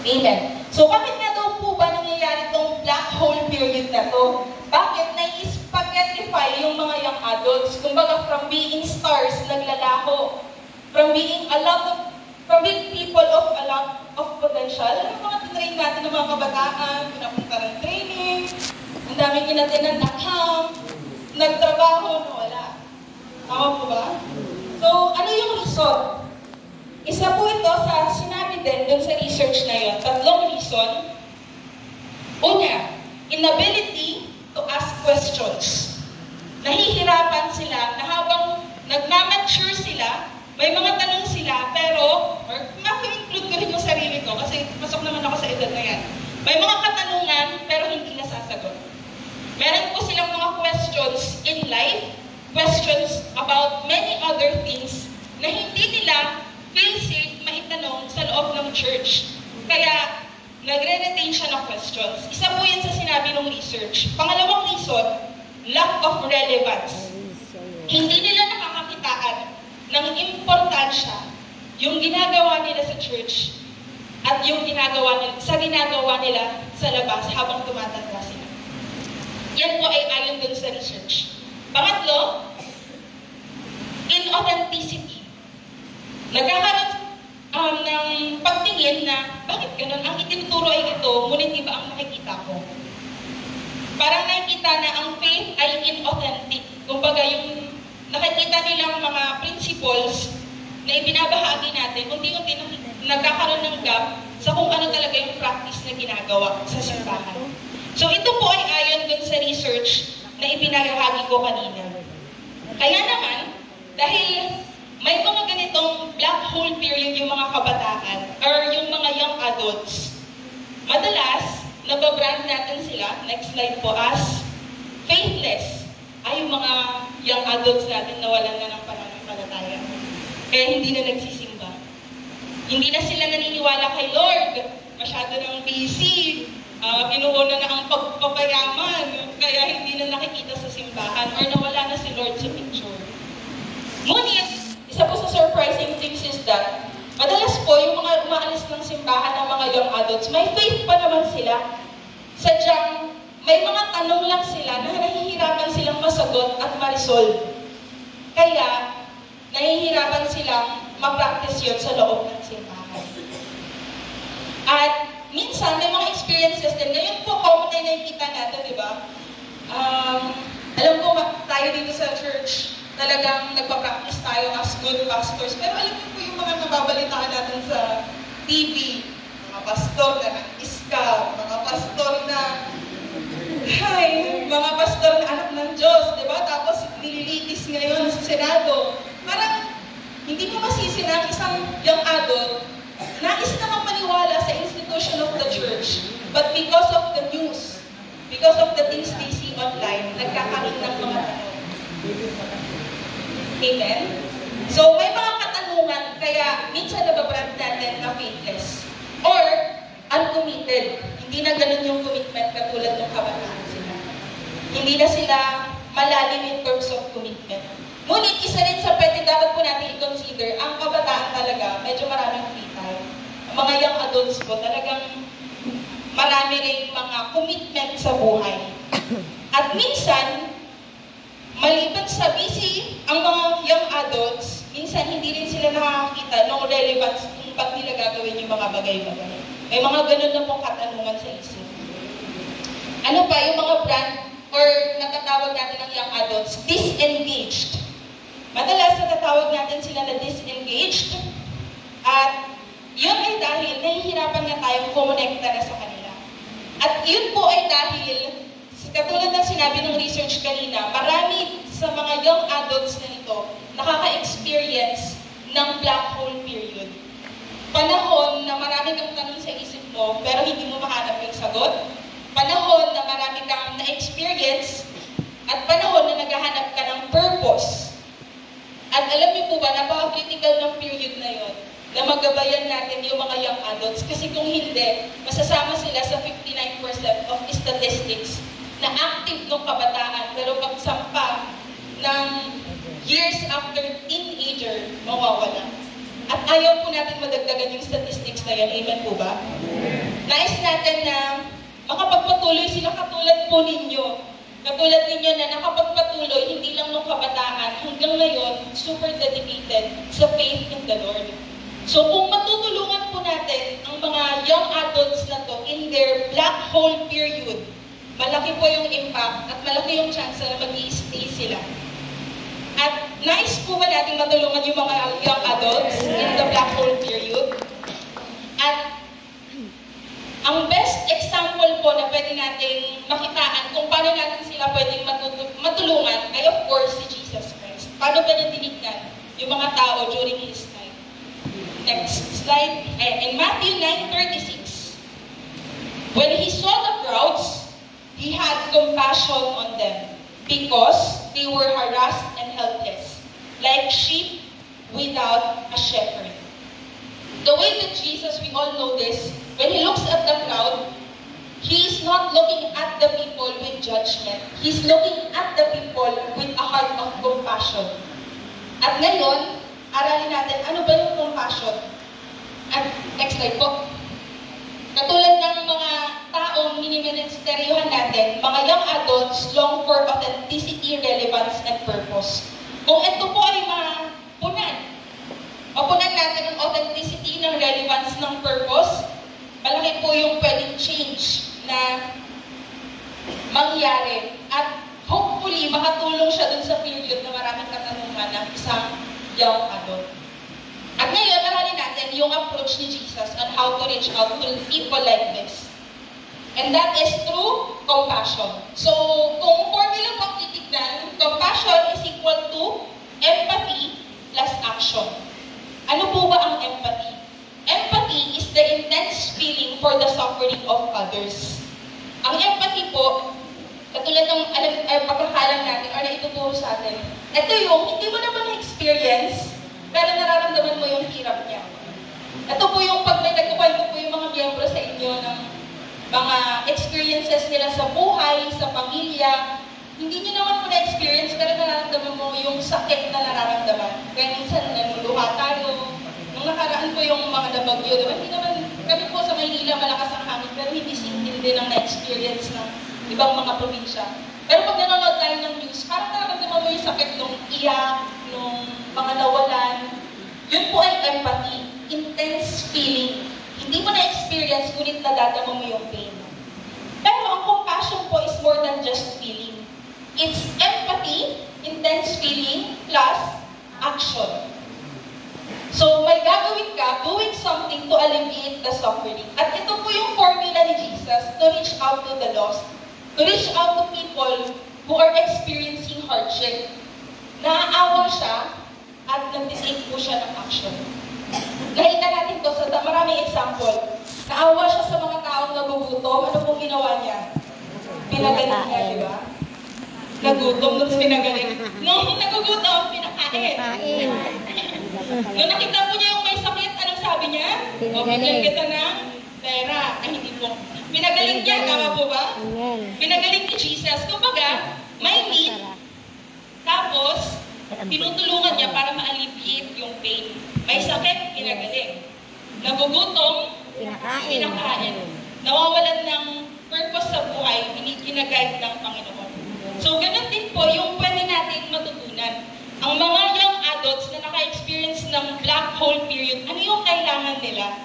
Amen. So bakit nga daw po ba nangyayari itong black hole period na to? Bakit nai-spaghettify yung mga young adults? Kumbaga from being stars, naglalaho. From being people of a lot of potential. Ano mga train natin ng mga kabataan, pinapunta ng training, ang daming inatinan na camp, nagtrabaho, wala. Tama po ba? So, ano yung reason? Isa po ito sa sinabi din dun sa research na yun. 3 reason. Una, inability to ask questions. Nahihirapan sila na habang nagmamature sila, may mga tanong sila, pero, or maka-include ko rin yung sarili ko, kasi pasok naman ako sa edad na yan. May mga katanungan, pero hindi nasasagot. Meron po silang mga questions in life, questions about many other things, na hindi nila feel safe maitanong sa loob ng church. Kaya, nagre-retain siya ng questions. Isa po yan sa sinabi ng research. Pangalawang reason, lack of relevance. Hindi nila nakakakitaan ng importansya yung ginagawa nila sa church at yung ginagawa nila sa labas habang tumatanda sila. Yan po ay ayon dun sa research. Pangatlo, inauthenticity. Nagkakaroon ng pagtingin na bakit ganun? Ang itinuturo ay ito, ngunit iba ang nakikita ko. Parang nakikita na ang faith ay inauthentic. Kumbaga yung nakikita nilang mga principles na ibinabahagi natin, unti-unti nagkakaroon ng gap sa kung ano talaga yung practice na ginagawa sa simbahan. So ito po ay ayon dun sa research na ibinabahagi ko kanina. Kaya naman, dahil may mga ganitong black hole period yung mga kabataan or yung mga young adults, madalas, nababrand natin sila, next slide po, as faithless. Ay yung mga young adults natin nawalan na ng pananampalataya. Kaya hindi na nagsisimba. Hindi na sila naniniwala kay Lord. Masyado nang busy. Pinuuna na ang pagpapayaman. Kaya hindi na nakikita sa simbahan or nawala na si Lord sa picture. Ngunit, isa po sa surprising things is that madalas po yung mga umaalis ng simbahan ng mga young adults, may faith pa naman sila. Sadyang may mga tanong lang sila na nahihirapan silang masagot at ma-resolve. Kaya, nahihirapan silang ma-practice yun sa loob ng simbahan. At minsan, may mga experiences din. Ngayon po, common na nakikita natin, di ba? Alam ko, tayo dito sa church, talagang nagpa-practice tayo as good pastors. Pero alam niyo po yung mga nababalitaan natin sa TV, mga pastor na nang-iska, mga pastor na mga pastor na anak ng Diyos, di ba? Tapos nililitis ngayon sa Senado. Parang hindi mo masisi na isang young adult nais namang maniwala sa institution of the church. But because of the news, because of the things they see online, nagkakaroon ng mga tanong. Amen? So may mga katanungan, kaya minsan nababrand natin na faithless. Or uncommitted. Hindi na ganun yung commitment katulad ng kabataan sila. Hindi na sila malalim in terms of commitment. Ngunit isa rin sa pwede dapat po natin i-consider, ang kabataan talaga, medyo maraming free time. Ang mga young adults po, talagang marami rin mga commitment sa buhay. At minsan, maliban sa busy, ang mga young adults, minsan hindi rin sila nakakita ng relevance kung ba't nila gagawin yung mga bagay-bagay. May mga ganun na pong katanungan sa isip. Ano pa yung mga brand or natatawag natin ng young adults? Disengaged. Madalas natatawag natin sila na disengaged. At yun ay dahil nahihirapan na tayong kumonekta na sa kanila. At yun po ay dahil, katulad ng sinabi ng research kanina, marami sa mga young adults na ito nakaka-experience ng black hole period. Panahon na marami kang tanong sa isip mo, pero hindi mo mahanap yung sagot. Panahon na marami kang na-experience, at panahon na naghahanap ka ng purpose. At alam niyo po ba, napaka-critical ng period na yon, na magabayan natin yung mga young adults. Kasi kung hindi, masasama sila sa 59% of statistics na active ng kabataan, pero pagsampa ng years after teenager, mawawala. At ayaw po natin madagdagan yung statistics na yan. Amen po ba? Nais natin na makapagpatuloy sila katulad po ninyo. Katulad ninyo na nakapagpatuloy, hindi lang nung kabataan, hanggang ngayon, super dedicated sa faith in the Lord. So kung matutulungan po natin ang mga young adults na to in their black hole period, malaki po yung impact at malaki yung chance na mag-i-stay sila. At nais po ba natin matulungan yung mga young adults in the black hole period? At ang best example po na pwede natin makitaan kung paano natin sila pwedeng matulungan ay of course si Jesus Christ. Paano ba na tinignan yung mga tao during His time? Next slide. In Matthew 9:36, when He saw the crowds, He had compassion on them because they were harassed and helpless, like sheep without a shepherd. The way that Jesus, we all know this, when He looks at the crowd, He is not looking at the people with judgment. He's looking at the people with a heart of compassion. At ngayon, aralin natin, ano ba yung compassion? At next slide po. Katulad ng mga taong miniministeryohan natin, mga young adults long for authenticity, relevance, and purpose. Kung ito po ay mapunan natin ang authenticity, ng relevance, ng purpose, malaki po yung pwedeng change na mangyari. At hopefully, makatulong siya dun sa period na maraming katanungan ng isang young adult. At ngayon, aralin natin yung approach ni Jesus on how to reach out to people like this. And that is through compassion. So, kung formula po titignan, compassion is equal to empathy plus action. Ano po ba ang empathy? Empathy is the intense feeling for the suffering of others. Ang empathy po, katulad ng pagkakalam natin or na ituturo sa atin, ito yung hindi mo naman na-experience, pero nararamdaman mo yung hirap niya. Ito po yung pag may nagkukwento po yung mga miyembro sa inyo ng mga experiences nila sa buhay, sa pamilya, hindi nyo naman po na-experience, pero nararamdaman mo yung sakit na nararamdaman. Kaya minsan nanuluha tayo. Nung nakaraan po yung mga nabagyo, diba? Hindi naman, kami po sa Maynila malakas ang hangin, pero hindi sintindi ng na-experience ng ibang mga probinsya. Pero pag nanonood tayo ng news, parang nararamdaman mo yung sakit nung iyak, nung mga nawalan. Yun po ay empathy, intense feeling. Hindi mo na-experience, ngunit nadadama mo yung pain. Pero ang compassion po is more than just feeling. It's empathy, intense feeling, plus action. So, may gagawin ka, doing something to alleviate the suffering. At ito po yung formula ni Jesus to reach out to the lost, to reach out to people who are experiencing hardship. Naaawa siya at nag-take po siya ng action. Nakita natin to sa maraming example. Naawa siya sa mga taong nagugutom. Ano pong ginawa niya? Pinagaling niya, di ba? Nagutom, tapos pinagaling. Nung nagugutom, pinakain. Nung nakita po niya yung may sakit, anong sabi niya? O, bigyan kita ng pera. Ay, hindi po. Pinagaling niya, tama po ba? Pinagaling ni Jesus. Kumbaga, may need. Tapos, tinutulungan niya para ma-alleviate yung pain. May sakit, pinagaling. Nagugutom, pinakain. Nawawalan ng purpose sa buhay, ginaguide ng Panginoon. So, ganun din po yung pwede natin matutunan. Ang mga young adults na naka-experience ng black hole period, ano yung kailangan nila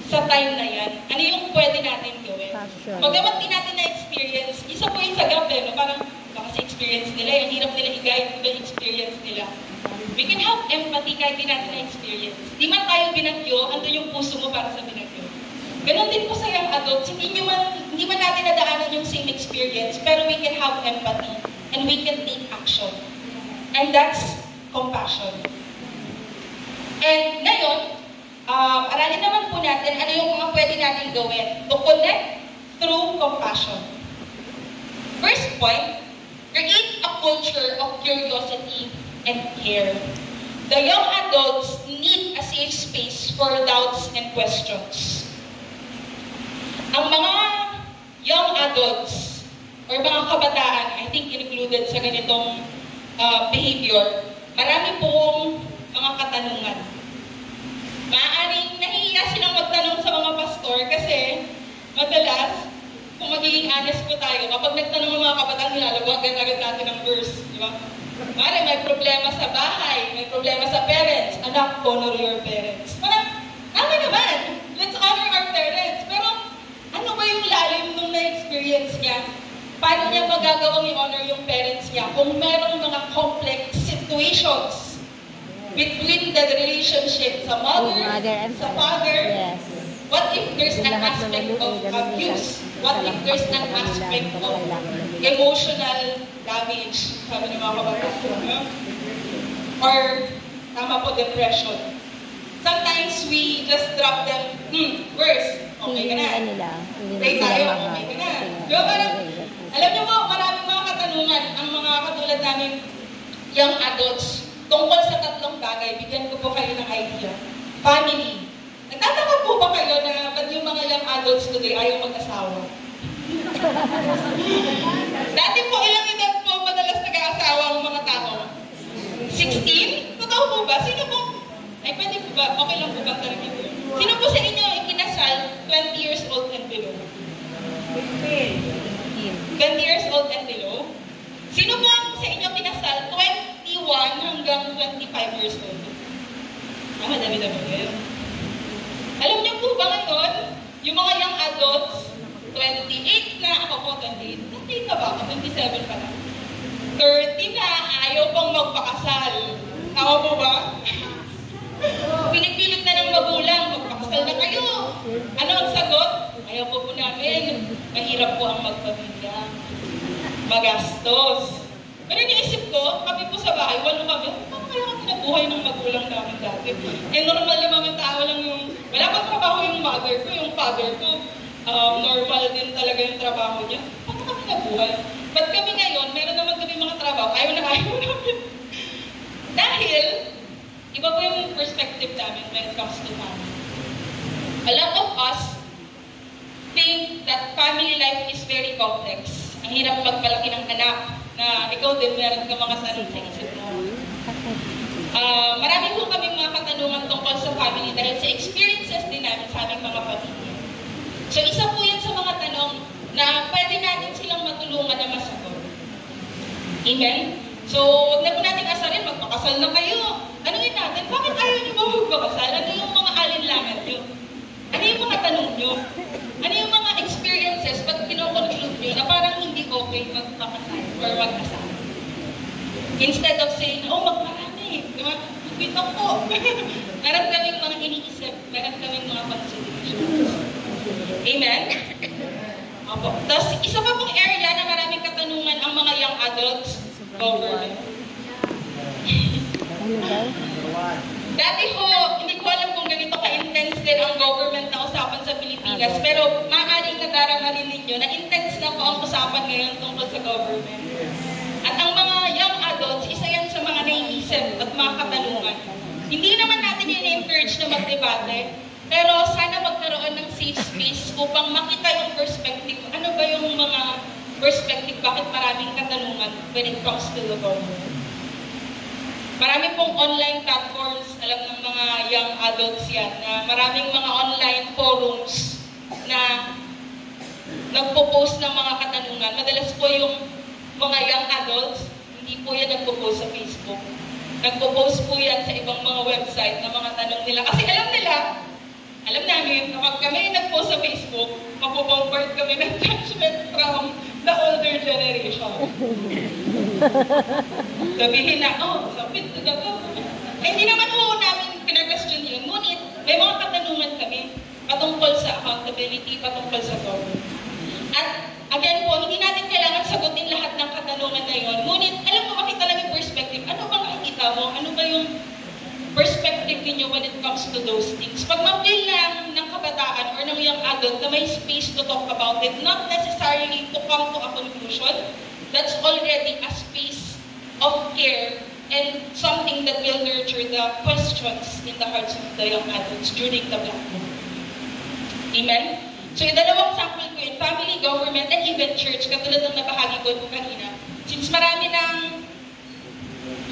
sa time na yan? Ano yung pwede natin gawin? Pagdamat din natin na-experience, isa po yung sagap no? Parang baka sa experience nila, yung hirap nila i-guide yung experience nila. We can have empathy kahit di natin na-experience. Di man tayo binagyo, andun yung puso mo para sa binagyo. Ganon din po sa young adults, hindi man natin nadaanan yung same experience, pero we can have empathy and we can take action. And that's compassion. And ngayon, aralin naman po natin ano yung mga pwede natin gawin to connect through compassion. First point, create a culture of curiosity and care. The young adults need a safe space for doubts and questions. Ang mga young adults or mga kabataan, I think included sa ganitong behavior, marami pong mga katanungan. Maaaring nahihiya silang magtanong sa mga pastor kasi madalas, kung magiging honest po tayo, kapag nagtanong ng mga kabataan, nilalagwagan agad natin ang verse. Di ba? Maaaring may problema sa bahay, may problema sa parents. Anak, honor your parents. Parang, tama naman. Let's honor our parents. Pero, ano ba yung lalim nung na-experience niya? Paano niya magagawang i-honor yung parents niya kung merong mga complex situations between the relationship sa mother and sa father? Yes. What if there's an aspect of abuse? What if there's an aspect of emotional damage? Sabi ng mga kabataan. Or, tama po, depression. Sometimes we just drop them, verse, okay ka na. Pray tayo, okay ka na. Diba parang, alam niyo po, maraming mga katanungan ang mga katulad namin young adults tungkol sa tatlong bagay. Bigyan ko po kayo ng idea. Family. Nagtataka po ba kayo na ba't yung mga young adults today ayaw mag-asawa? Dati po, ilang edad po madalas nag-aasawa ang mga tao? 16? Totoo po ba? Sino po? Ay, pwede po ba? Okay lang po ba talaga ito? Sino po sa inyo ikinasal 20 years old and below? 20 years old and below? Sino po sa inyo pinasal 21 hanggang 25 years old? Madami-dami kayo. Alam niyo po ba ngayon, yung mga young adults, 28 na, ako po 28. 28 na ba ako? 27 pa lang. 30 na, ayaw pang magpakasal. Ako po ba? Pinipilit na ng magulang, magpakasal na kayo. Ano ang sagot? Ayaw po namin. Mahirap po ang magpamilya. Magastos. Pero iniisip ko, kami po sa bahay, walo kami, paano kaya kami nabuhay ng magulang namin dati? Eh, normal na mga tao lang yung, wala pang trabaho yung mother ko, yung father ko, normal din talaga yung trabaho niya. Paano kami nabuhay? Ba't kami ngayon, meron naman kami mga trabaho, ayaw namin. Dahil, iba po yung perspective namin when it comes to family. A lot of us think that family life is very complex. Ang hirap magpalaki ng anak na ikaw din meron ka mga sarili sa isip mo. Marami po kami mga katanungan tungkol sa family dahil sa experiences din namin sa aming mga pamilya. So isa po yan sa mga tanong na pwede natin silang matulungan na masagot. Amen? So, huwag na po natin asarin, magpakasal na kayo. Ano yun natin? Bakit ayaw niyo ba magpakasal? Ano yung mga alinlangan niyo? Ano yung mga tanong niyo? Ano yung mga experiences pag kinoconclude niyo na parang hindi okay magpakasal or mag-asal? Instead of saying, oh, magparami. Diba? Ito po. Meron kaming mga iniisip. Meron kaming mga considerations. Amen? Opo. Tapos, isa pa pong area na maraming katanungan ang mga young adults, government. Dati ho, hindi ko alam kung ganito ka-intense din ang government na usapan sa Pilipinas, pero maaaring nadarama rin ninyo na intense na po ang usapan ngayon tungkol sa government. At ang mga young adults, isa yan sa mga naiisip at mga katanungan. Hindi naman natin i-encourage na magdebate, pero sana magkaroon ng safe space upang makita yung perspective. Ano ba yung mga perspective, bakit maraming katanungan when it comes to the government? Marami pong online platforms, alam ng mga young adults yan, na maraming mga online forums na nagpo-post ng mga katanungan. Madalas po yung mga young adults, hindi po yan nagpo-post sa Facebook. Nagpo-post po yan sa ibang mga website na mga tanong nila. Kasi alam namin, kapag kami nag-post sa Facebook, mapobombard kami ng judgment from the older generation. Sabihin na, oh, sapit to the government. Hindi naman po namin pinag-question yun. Ngunit, may mga katanungan kami patungkol sa accountability, patungkol sa government. At again po, hindi natin kailangan sagutin lahat ng katanungan na yun. Ngunit, alam mo, makita lang yung perspective. Ano bang nakikita mo? Ano ba yung perspective ninyo when it comes to those things? Pag ma-feel lang ng kabataan or ng young adult na may space to talk about it, not necessarily to come to a conclusion, that's already a space of care and something that will nurture the questions in the hearts of the young adults during the Black Month. Amen? So yung dalawang sample ko yun, family, government, and even church, katulad ng nabahagi ko kanina. Since marami ng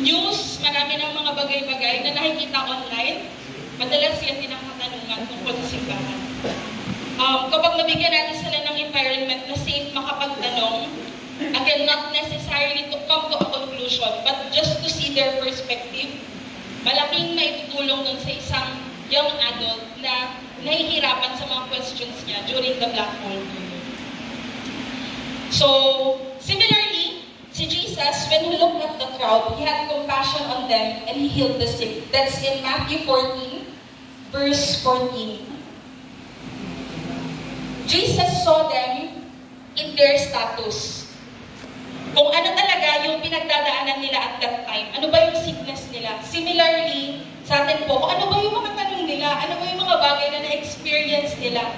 news, marami ng mga bagay-bagay na nakikita online, Madalas yan din ang katanungan tungkol sa simbahan. Kapag nabigyan natin sila ng environment na safe makapagtanong, again, not necessarily to come to a conclusion, but just to see their perspective, malaking maitutulong dun sa isang young adult na nahihirapan sa mga questions niya during the black hole period. So, similarly, si Jesus, when he looked at the crowd, he had compassion on them and he healed the sick. That's in Matthew 14, verse 14. Jesus saw them in their status. Kung ano talaga yung pinagdadaanan nila at that time. Ano ba yung sickness nila? Similarly, sa atin po, ano ba yung mga tanong nila? Ano ba yung mga bagay na na-experience nila?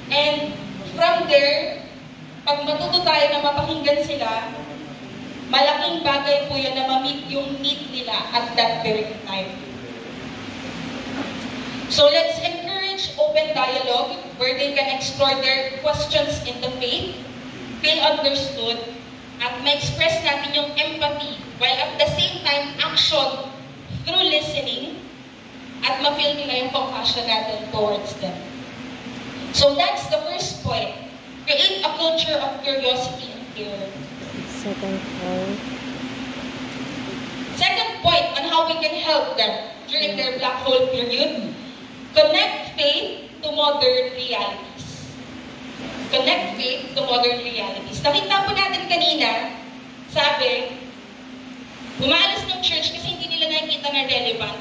And from there, pag matuto tayo na mapakinggan sila, malaking bagay po yun na ma-meet yung need nila at that very time. So let's encourage open dialogue where they can explore their questions in the faith, feel understood, at ma-express natin yung empathy while at the same time action through listening at ma-feel nila yung compassion natin towards them. So that's the first point. Create a culture of curiosity and care. Second point on how we can help them during their black hole period. Connect faith to modern realities. Connect faith to modern realities. Nakita po natin kanina, sabi, umaalis ng church kasi hindi nila nakikita na relevant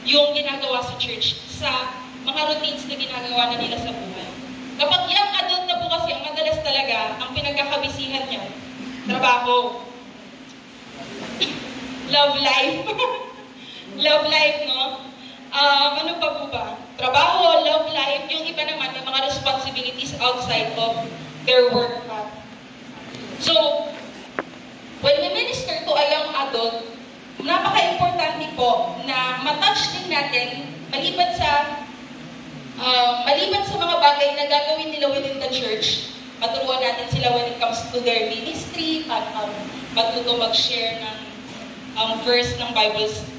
yung ginagawa sa church sa mga routines na ginagawa na nila sa buhay. Kapag young adult na po kasi, ang madalas talaga, ang pinagkakabisihan niya, trabaho, love life, love life, no? Ano pa po ba? Trabaho, love life, yung iba naman, yung mga responsibilities outside of their work path. So, when we minister to a young adult, napaka-importante po na matouch din natin, maliban sa mga bagay na gagawin nila within the church, maturuan natin sila when it comes to their ministry, matuto mag-share ng verse ng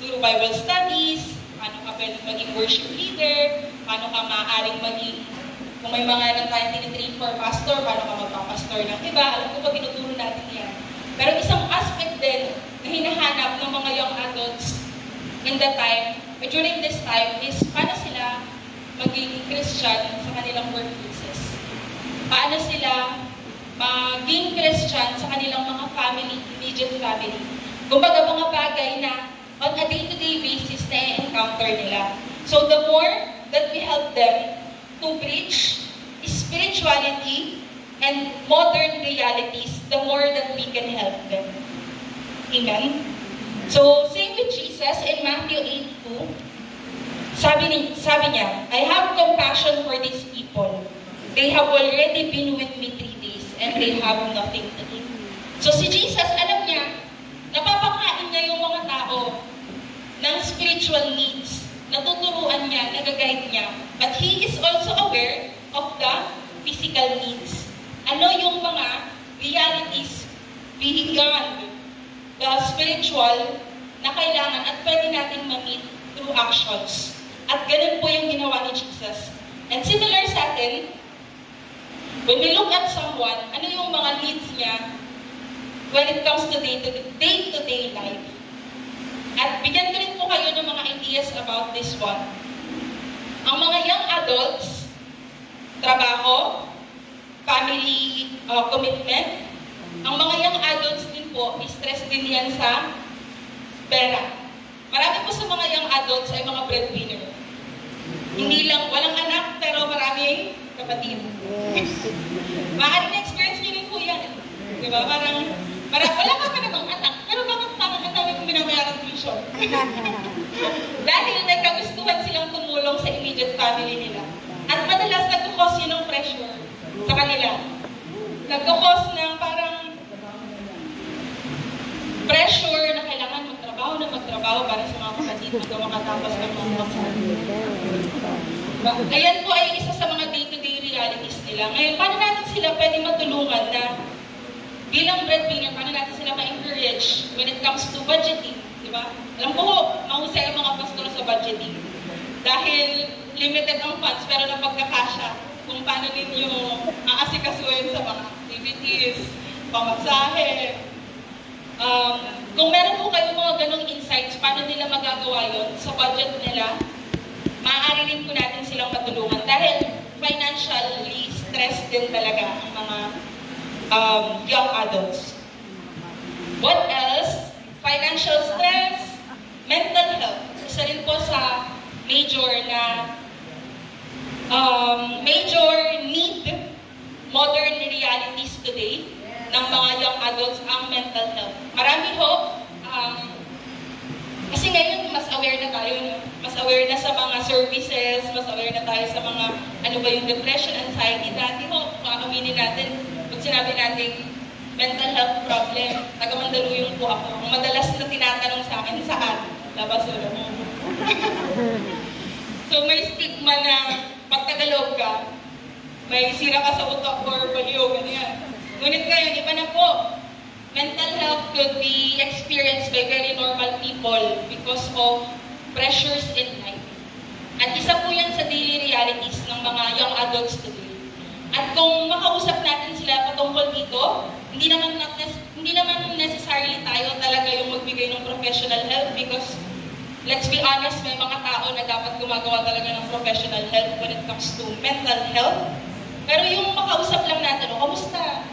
through Bible studies, paano ka pwedeng maging worship leader, paano ka maaaring maging, kung may mga nang tayo tinitrain for pastor, paano ka magpapastor ng iba, alam ko pa tinuturo natin yan. Pero isang aspect din na hinahanap ng mga young adults in the time, during this time, is paano sila maging Christian sa kanilang workplaces. Paano sila maging Christian sa kanilang mga family, immediate family. Kumbaga mga bagay na on a day-to-day basis na i-encounter nila. So the more that we help them to bridge spirituality and modern realities, the more that we can help them. Amen? So, same with Jesus in Matthew 8:2. Sabi niya, I have compassion for these people. They have already been with me 3 days and they have nothing to eat. So si Jesus, alam niya, napapakain niya yung mga tao ng spiritual needs. Natuturuan niya, nag-guide niya. But He is also aware of the physical needs. Ano yung mga realities beyond the spiritual na kailangan at pwede natin ma-meet through actions. At ganun po yung ginawa ni Jesus. And similar sa atin, when we look at someone, ano yung mga needs niya when it comes to day-to-day life. At bigyan ko rin po kayo ng mga ideas about this one. Ang mga young adults, trabaho, family commitment. Ang mga young adults din po, stress din yan sa pera. Marami po sa mga young adults ay mga breadwinner. Hindi lang, walang anak, pero maraming kapatid. Maaaring na-experience nyo rin po yan. Diba? Parang wala ka namang anak, pero bakit parang ang dami kong binabayarang tuition? Dahil nagkagustuhan silang tumulong sa immediate family nila. At madalas nagkukos yun ng pressure sa kanila. Nagkukos ng parang pressure na kailangan magtrabaho para sa mga kapatid na makatapos ng mga kapatid. Ayan po ay isa sa mga day-to-day realities nila. Ngayon, paano natin sila pwede matulungan na bilang breadwinner, paano natin sila ma-encourage when it comes to budgeting, di ba? Alam ko, mahusay ang mga pastor sa budgeting. Dahil limited ang funds, pero napagkakasya kung paano ninyo aasikasuhin sa mga activities, pamasahe. Kung meron po kayong mga ganong insights, paano nila magagawa yun sa budget nila, maaari rin po natin silang matulungan. Dahil financially stressed din talaga ang mga young adults. What else? Financial stress, mental health. Isa rin po sa major need modern realities today ng mga young adults ang mental health. Marami ho, kasi ngayon mas aware na tayo, no? Mas aware na sa mga services, mas aware na tayo sa mga ano ba yung depression, anxiety. Dati ho, aminin natin, pag sinabi natin mental health problem, taga-Mandaluyong po ako. Ang madalas na tinatanong sa akin, saan? Labasura mo. So may stigma na pag Tagalog ka, may sira ka sa utak or baliw, ganyan. Ngunit ngayon, iba na po. Mental health could be experienced by very normal people because of pressures in life. At isa po yan sa daily realities ng mga young adults today. At kung makausap natin sila patungkol dito, hindi naman necessarily tayo talaga yung magbigay ng professional help because let's be honest, may mga tao na dapat gumagawa talaga ng professional help when it comes to mental health. Pero yung makausap lang natin, kamusta?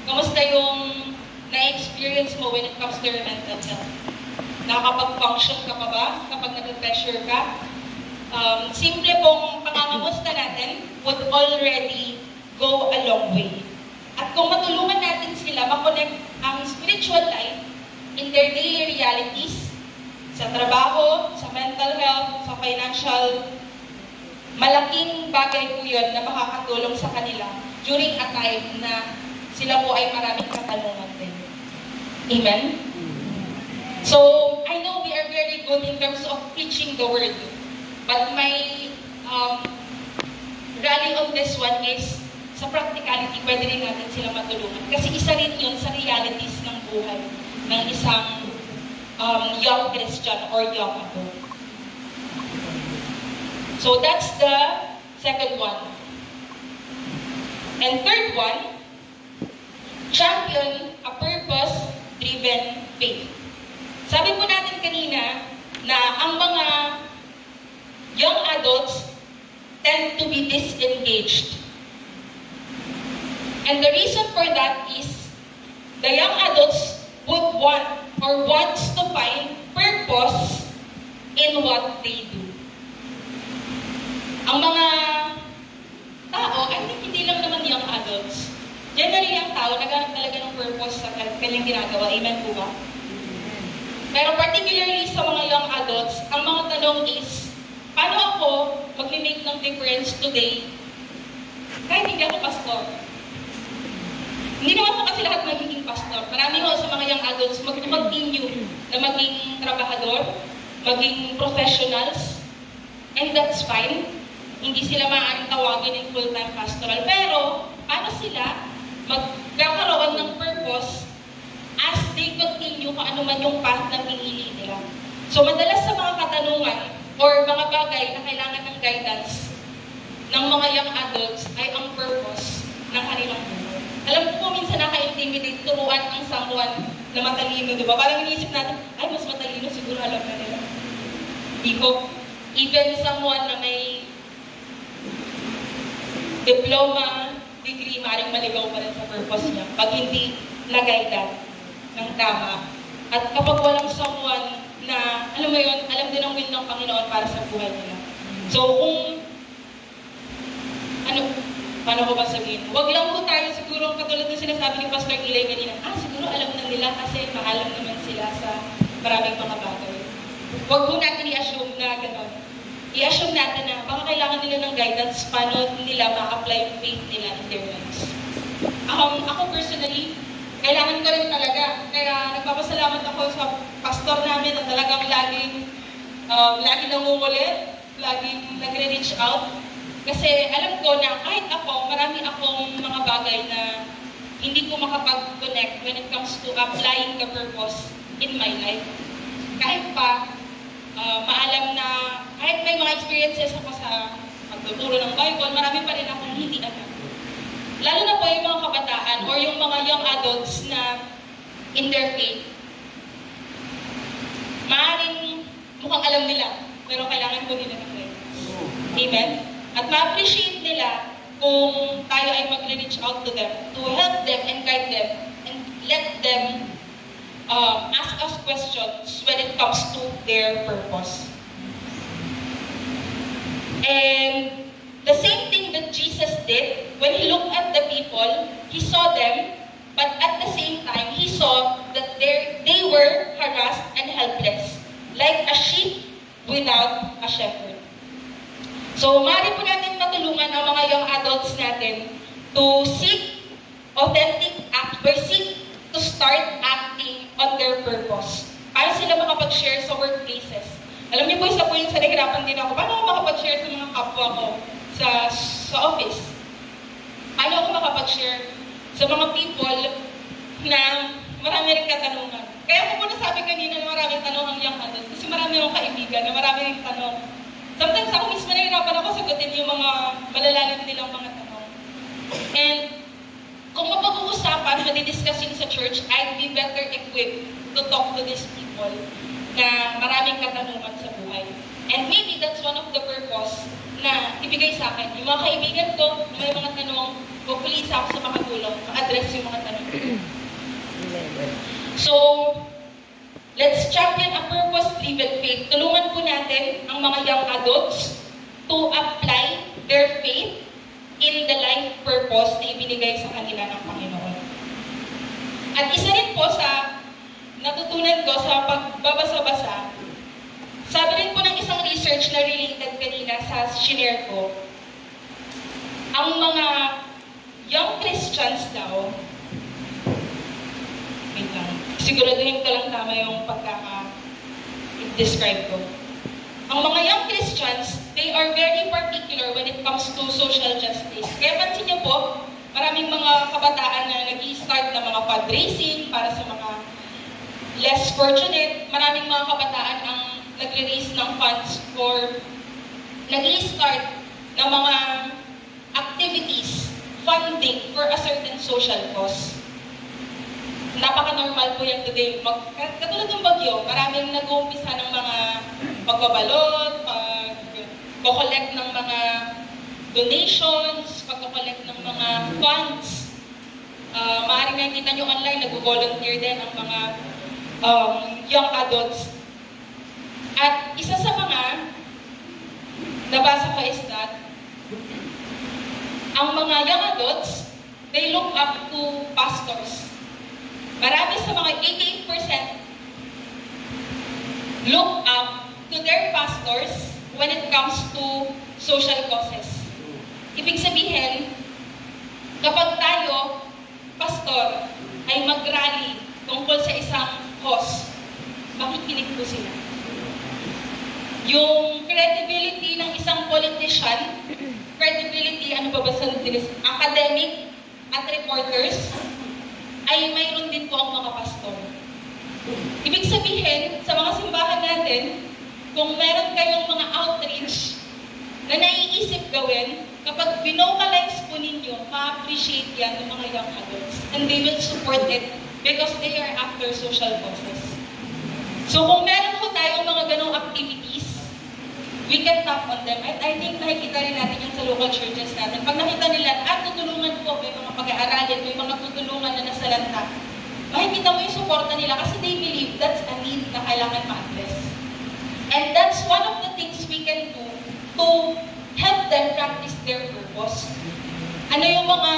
Kamusta yung na-experience mo when it comes to your mental health? Nakakapag-function ka pa ba kapag nag-pressure ka? Simple pong pangangamusta natin would already go a long way. At kung matulungan natin sila makonect ang spiritual life in their daily realities, sa trabaho, sa mental health, sa financial, malaking bagay po yun na makakatulong sa kanila during a time na sila po ay maraming katanungan din. Amen? So, I know we are very good in terms of preaching the word. But my rally on this one is, sa practicality, pwede rin natin sila matulungan. Kasi isa rin yun sa realities ng buhay ng isang young Christian or young adult. So that's the second one. And third one, champion a purpose-driven faith. Sabi po natin kanina na ang mga young adults tend to be disengaged. And the reason for that is the young adults would want or wants to find purpose in what they do. Ang mga tao, I think hindi lang naman young adults. Generally, ang tao naghanap talaga ng purpose sa kanyang ginagawa. Amen po ba? Pero particularly sa mga young adults, ang mga tanong is, paano ako mag-make ng difference today kahit hindi ako pastor? Hindi naman po kasi lahat magiging pastor. Marami ho sa mga young adults mag-continue na maging trabahador, maging professionals, and that's fine. Hindi sila maaaring tawagin in full-time pastoral. Pero, paano sila magkakaroon ng purpose as they continue kung ano man yung path na pinili nila? So, madalas sa mga katanungan or mga bagay na kailangan ng guidance ng mga young adults ay ang purpose ng kanilang buhay. Alam ko po, minsan naka-intimidate turuan ang someone na matalino, di ba? Parang iniisip natin, ay, mas matalino, siguro alam na nila. Hindi ko. Even someone na may diploma, degree, maaaring maligaw pa rin sa purpose niya pag hindi na-guide ng tama. At kapag walang someone na, alam mo yun, alam din ang will ng Panginoon para sa buhay nila. So, kung paano ko ba sabihin? Huwag lang po tayo siguro, katulad ng sinasabi ni Pastor Ilay kanina, siguro alam na nila kasi maalam naman sila sa maraming mga bagay. Huwag po natin i-assume na gano'n. I-assume natin na baka kailangan nila ng guidance paano nila ma-apply yung faith nila in their lives. Ako personally, kailangan ko rin talaga. Kaya nagpapasalamat ako sa pastor namin na talagang laging nangungulit, laging nagre-reach out. Kasi alam ko na kahit ako, marami akong mga bagay na hindi ko makapag-connect when it comes to applying the purpose in my life. Kahit pa, maalam na kahit may mga experiences ako sa pagtuturo ng Bible, marami pa rin akong hindi alam. Lalo na po yung mga kabataan or yung mga young adults na in their faith. Maaaring mukhang alam nila, pero kailangan po nila ng guidance. Amen? At ma-appreciate nila kung tayo ay mag-reach out to them, to help them and guide them, and let them ask us questions when it comes to their purpose. And the same thing that Jesus did, when He looked at the people, He saw them, but at the same time, He saw that they were harassed and helpless, like a sheep without a shepherd. So, maaari po natin matulungan ang mga young adults natin to seek authentic act, or seek to start acting on their purpose. Para sila makapag-share sa workplaces. Alam niyo po, isa po yung sa nahirapan din ako. Paano ako makapag-share sa mga kapwa ko sa office? Paano ako makapag-share sa mga people na marami rin katanungan? Kaya ako po nasabi kanina na maraming tanong ang young adults kasi marami akong kaibigan na marami rin tanong. Sometimes ako mismo nahirapan ako sagutin yung mga malalalim nilang mga tanong. And kung mapag-uusapan, madidiscussing sa church, I'd be better equipped to talk to these people na maraming katanungan sa buhay. And maybe that's one of the purpose na ibigay sa akin. Yung mga kaibigan ko, may mga tanong, hopefully isa ako sa makatulong, ma-address yung mga tanong. So, let's champion a purpose-driven faith. Tulungan po natin ang mga young adults to apply their faith in the life purpose na ibinigay sa kanila ng Panginoon. At isa rin po sa natutunan ko sa pagbabasa-basa, sabi rin po ng isang research na related kanina sa shinare ko, ang mga young Christians daw, wait lang, siguraduhin ko lang tama yung pagkaka-describe ko. Ang mga young Christians, they are very particular when it comes to social justice. Kaya pansin niyo po, maraming mga kabataan na nag-i-start na mga fundraising para sa mga less fortunate. Maraming mga kabataan ang nag-release ng funds for nag-i-start ng mga activities, funding for a certain social cause. Napaka-normal po yan today. Katulad ng bagyo, maraming nag-uumpisa ng mga pagbabalot, pag-collect ng mga donations, pag-collect ng mga funds. Maaaring nakikita nyo online, nag-volunteer din ang mga young adults. At isa sa mga nabasa ko is that ang mga young adults, they look up to pastors. Marami sa mga 88% look up to their pastors when it comes to social causes. Ibig sabihin, kapag tayo, pastor, ay mag-rally tungkol sa isang cause, makikinig po sila. Yung credibility ng isang politician, credibility, ano ba ba sa academic at reporters, ay mayroon din po ang mga pastor. Ibig sabihin, sa mga simbahan natin, kung meron kayong mga outreach na naiisip gawin, kapag binocalize po ninyo, ma-appreciate yan ng mga young adults. And they will support it because they are after social causes. So kung meron po tayong mga ganong activities, we can tap on them. At I think nakikita rin natin yung sa local churches natin. Pag nakita nila, tutulungan po, may mga pag-aaralin, may mga tutulungan na nasalanta. Makikita mo yung suporta nila kasi they believe that's a need na kailangan ma-address. And that's one of the things we can do to help them practice their purpose. Ano yung mga,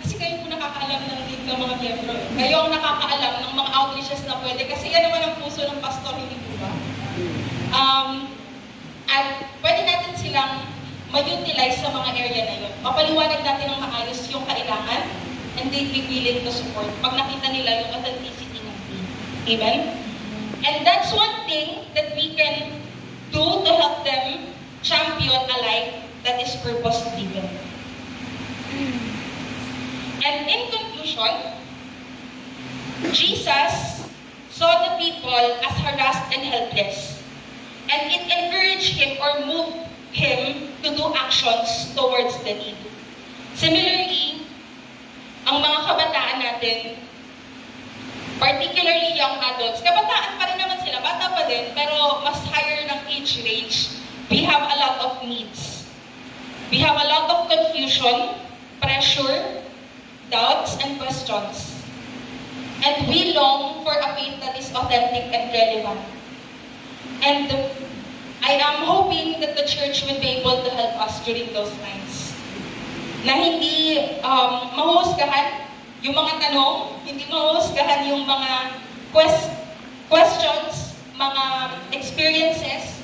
kasi kayo po nakakaalam ng need ng mga miyembro. Kayo ang nakakaalam ng mga outreaches na pwede kasi yan naman ang puso ng pastor, hindi po ba? At pwede natin silang ma-utilize sa mga area na yun. Mapaliwanag natin ng maayos yung kailangan and they'd be willing to support pag nakita nila yung authenticity ng team. Amen? And that's one thing that we can do to help them champion a life that is purpose-driven. And in conclusion, Jesus saw the people as harassed and helpless. and it encouraged him or moved him to do actions towards the need. Similarly, ang mga kabataan natin, particularly young adults, kabataan pa rin naman sila, bata pa din, pero mas higher ng age range, we have a lot of needs. We have a lot of confusion, pressure, doubts, and questions. And we long for a faith that is authentic and relevant. And I am hoping that the church will be able to help us during those times. Na hindi mahuhusgahan yung mga tanong, hindi mahuhusgahan yung mga questions, mga experiences,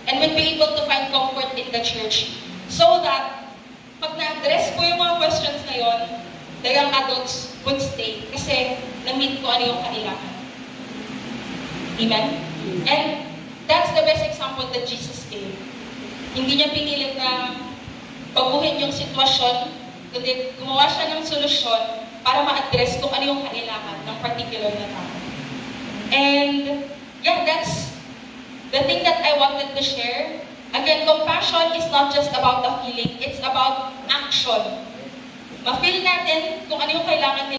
and will be able to find comfort in the church. So that, pag na-address ko yung mga questions na yon, the young adults would stay kasi na-meet ko ano yung kailangan. Amen? And that's the best example that Jesus gave. Hindi niya pinilit na baguhin yung sitwasyon, kundi gumawa siya ng solusyon para ma-address kung ano yung kailangan ng particular na tao. And yeah, that's the thing that I wanted to share. Again, compassion is not just about the feeling, it's about action. Ma-feel natin kung ano yung kailangan nila.